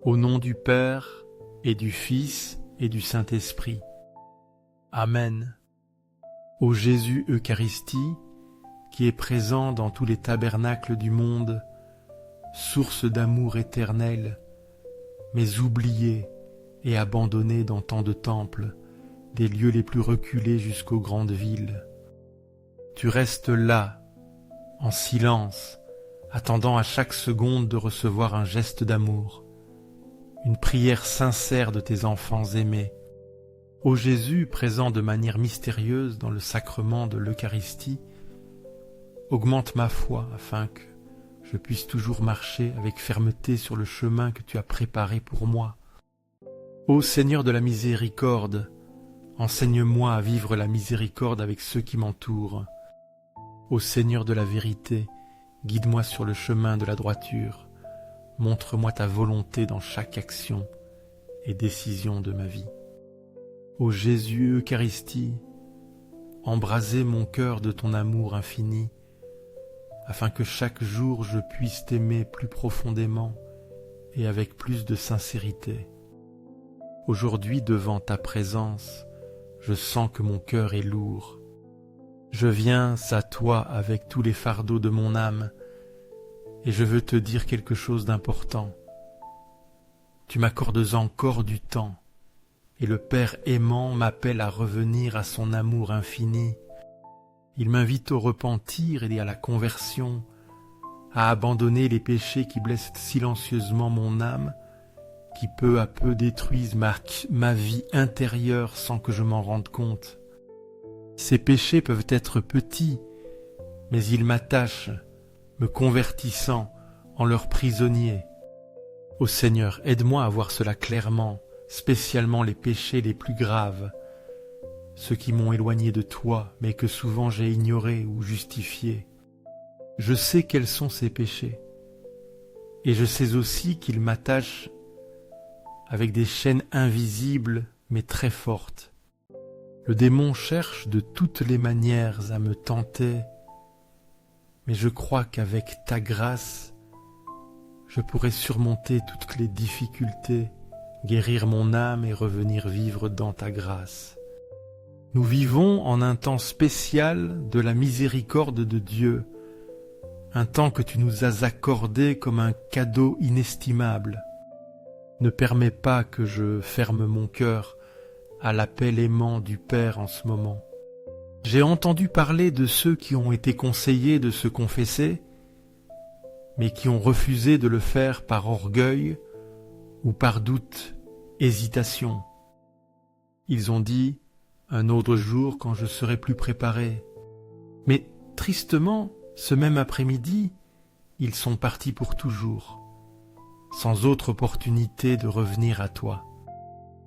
Au nom du Père, et du Fils, et du Saint-Esprit. Amen. Ô Jésus Eucharistie, qui est présent dans tous les tabernacles du monde, source d'amour éternel, mais oublié et abandonné dans tant de temples, des lieux les plus reculés jusqu'aux grandes villes. Tu restes là, en silence, attendant à chaque seconde de recevoir un geste d'amour, une prière sincère de tes enfants aimés. Ô Jésus, présent de manière mystérieuse dans le sacrement de l'Eucharistie, augmente ma foi afin que je puisse toujours marcher avec fermeté sur le chemin que tu as préparé pour moi. Ô Seigneur de la miséricorde, enseigne-moi à vivre la miséricorde avec ceux qui m'entourent. Ô Seigneur de la vérité, guide-moi sur le chemin de la droiture. Montre-moi ta volonté dans chaque action et décision de ma vie. Ô Jésus Eucharistie, embrasez mon cœur de ton amour infini, afin que chaque jour je puisse t'aimer plus profondément et avec plus de sincérité. Aujourd'hui, devant ta présence, je sens que mon cœur est lourd. Je viens à toi avec tous les fardeaux de mon âme, et je veux te dire quelque chose d'important. Tu m'accordes encore du temps, et le Père aimant m'appelle à revenir à son amour infini. Il m'invite au repentir et à la conversion, à abandonner les péchés qui blessent silencieusement mon âme, qui peu à peu détruisent ma vie intérieure sans que je m'en rende compte. Ces péchés peuvent être petits, mais ils m'attachent, me convertissant en leur prisonnier. Ô Seigneur, aide-moi à voir cela clairement, spécialement les péchés les plus graves, ceux qui m'ont éloigné de toi, mais que souvent j'ai ignorés ou justifiés. Je sais quels sont ces péchés, et je sais aussi qu'ils m'attachent avec des chaînes invisibles mais très fortes. Le démon cherche de toutes les manières à me tenter, mais je crois qu'avec ta grâce, je pourrai surmonter toutes les difficultés, guérir mon âme et revenir vivre dans ta grâce. Nous vivons en un temps spécial de la miséricorde de Dieu, un temps que tu nous as accordé comme un cadeau inestimable. Ne permets pas que je ferme mon cœur à l'appel aimant du Père en ce moment. J'ai entendu parler de ceux qui ont été conseillés de se confesser, mais qui ont refusé de le faire par orgueil ou par doute, hésitation. Ils ont dit « un autre jour quand je serai plus préparé ». Mais tristement, ce même après-midi, ils sont partis pour toujours, sans autre opportunité de revenir à toi.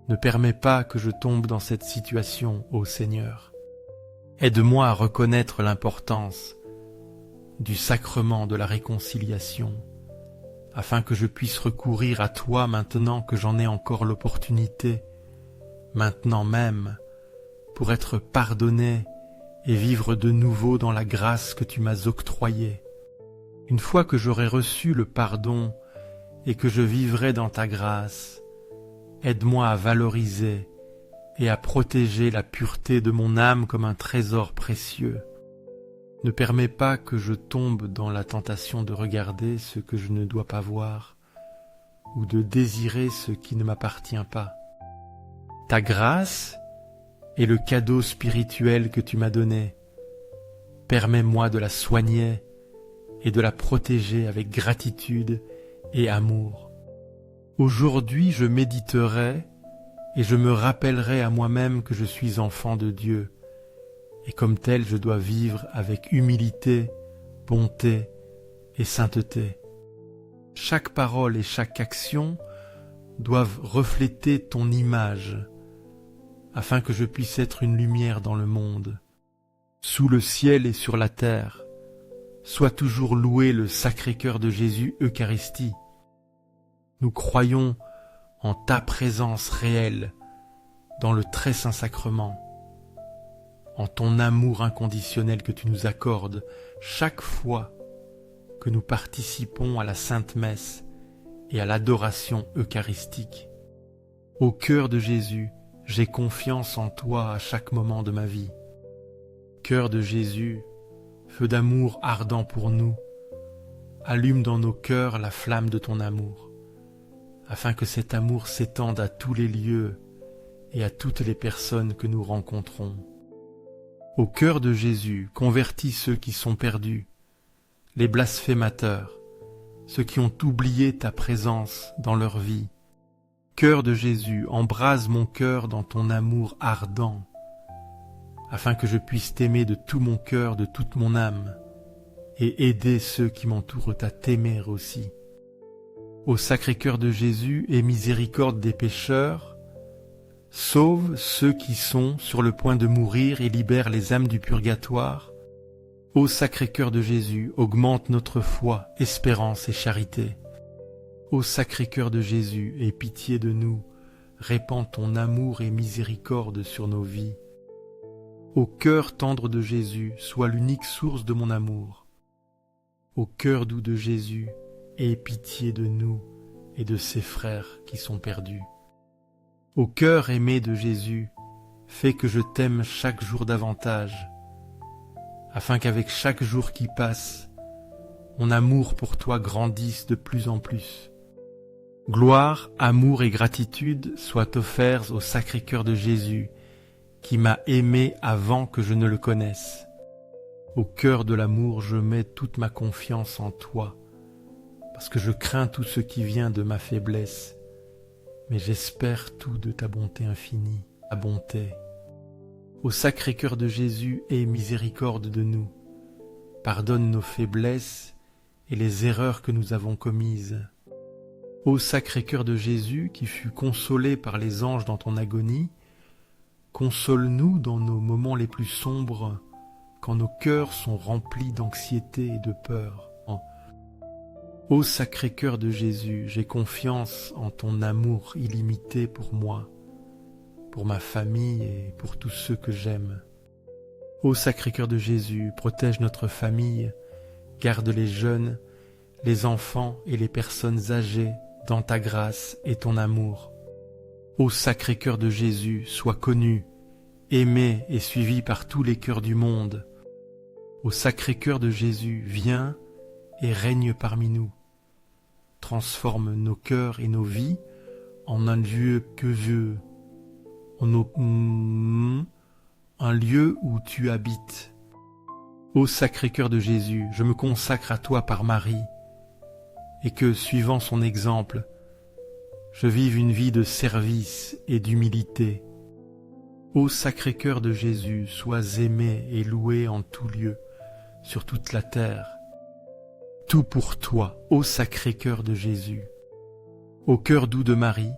Ne permets pas que je tombe dans cette situation, ô Seigneur. Aide-moi à reconnaître l'importance du sacrement de la réconciliation, afin que je puisse recourir à toi maintenant que j'en ai encore l'opportunité, maintenant même, pour être pardonné et vivre de nouveau dans la grâce que tu m'as octroyée. Une fois que j'aurai reçu le pardon et que je vivrai dans ta grâce, aide-moi à valoriser et à protéger la pureté de mon âme comme un trésor précieux. Ne permets pas que je tombe dans la tentation de regarder ce que je ne dois pas voir ou de désirer ce qui ne m'appartient pas. Ta grâce est le cadeau spirituel que tu m'as donné. Permets-moi de la soigner et de la protéger avec gratitude et amour. Aujourd'hui, je méditerai et je me rappellerai à moi-même que je suis enfant de Dieu, et comme tel je dois vivre avec humilité, bonté et sainteté. Chaque parole et chaque action doivent refléter ton image, afin que je puisse être une lumière dans le monde. Sous le ciel et sur la terre, sois toujours loué le Sacré-Cœur de Jésus Eucharistie. Nous croyons en ta présence réelle dans le très saint sacrement, en ton amour inconditionnel que tu nous accordes chaque fois que nous participons à la Sainte Messe et à l'adoration eucharistique. Au cœur de Jésus, j'ai confiance en toi à chaque moment de ma vie. Cœur de Jésus, feu d'amour ardent pour nous, allume dans nos cœurs la flamme de ton amour, afin que cet amour s'étende à tous les lieux et à toutes les personnes que nous rencontrons. Au cœur de Jésus, convertis ceux qui sont perdus, les blasphémateurs, ceux qui ont oublié ta présence dans leur vie. Cœur de Jésus, embrase mon cœur dans ton amour ardent, afin que je puisse t'aimer de tout mon cœur, de toute mon âme, et aider ceux qui m'entourent à t'aimer aussi. Ô Sacré-Cœur de Jésus, aie miséricorde des pécheurs, sauve ceux qui sont sur le point de mourir et libère les âmes du purgatoire. Ô Sacré-Cœur de Jésus, augmente notre foi, espérance et charité. Ô Sacré-Cœur de Jésus, aie pitié de nous, répands ton amour et miséricorde sur nos vies. Ô cœur tendre de Jésus, sois l'unique source de mon amour. Ô cœur doux de Jésus, aie pitié de nous et de ses frères qui sont perdus. Ô cœur aimé de Jésus, fais que je t'aime chaque jour davantage, afin qu'avec chaque jour qui passe, mon amour pour toi grandisse de plus en plus. Gloire, amour et gratitude soient offerts au Sacré-Cœur de Jésus, qui m'a aimé avant que je ne le connaisse. Au cœur de l'amour, je mets toute ma confiance en toi, parce que je crains tout ce qui vient de ma faiblesse, mais j'espère tout de ta bonté infinie, ta bonté. Au Sacré-Cœur de Jésus, aie miséricorde de nous, pardonne nos faiblesses et les erreurs que nous avons commises. Ô Sacré-Cœur de Jésus, qui fut consolé par les anges dans ton agonie, console-nous dans nos moments les plus sombres, quand nos cœurs sont remplis d'anxiété et de peur. Ô Sacré-Cœur de Jésus, j'ai confiance en ton amour illimité pour moi, pour ma famille et pour tous ceux que j'aime. Ô Sacré-Cœur de Jésus, protège notre famille, garde les jeunes, les enfants et les personnes âgées dans ta grâce et ton amour. Ô Sacré-Cœur de Jésus, sois connu, aimé et suivi par tous les cœurs du monde. Ô Sacré-Cœur de Jésus, viens et règne parmi nous. Transforme nos cœurs et nos vies en un lieu un lieu où tu habites. Ô Sacré-Cœur de Jésus, je me consacre à toi par Marie, et que, suivant son exemple, je vive une vie de service et d'humilité. Ô Sacré-Cœur de Jésus, sois aimé et loué en tout lieu, sur toute la terre. Tout pour toi, ô Sacré-Cœur de Jésus. Ô cœur doux de Marie,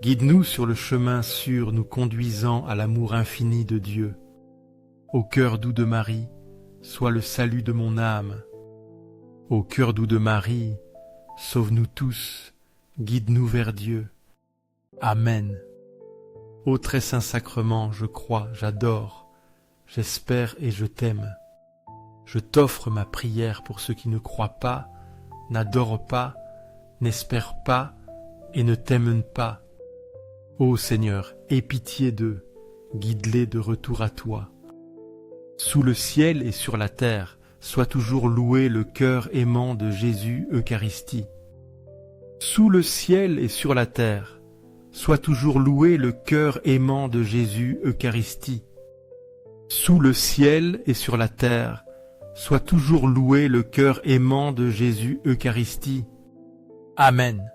guide-nous sur le chemin sûr nous conduisant à l'amour infini de Dieu. Ô cœur doux de Marie, sois le salut de mon âme. Ô cœur doux de Marie, sauve-nous tous, guide-nous vers Dieu. Amen. Ô très saint sacrement, je crois, j'adore, j'espère et je t'aime. Je t'offre ma prière pour ceux qui ne croient pas, n'adorent pas, n'espèrent pas et ne t'aiment pas. Ô Seigneur, aie pitié d'eux, guide-les de retour à toi. Sous le ciel et sur la terre, soit toujours loué le cœur aimant de Jésus Eucharistie. Sous le ciel et sur la terre, soit toujours loué le cœur aimant de Jésus Eucharistie. Sous le ciel et sur la terre, soit toujours loué le cœur aimant de Jésus Eucharistie. Amen.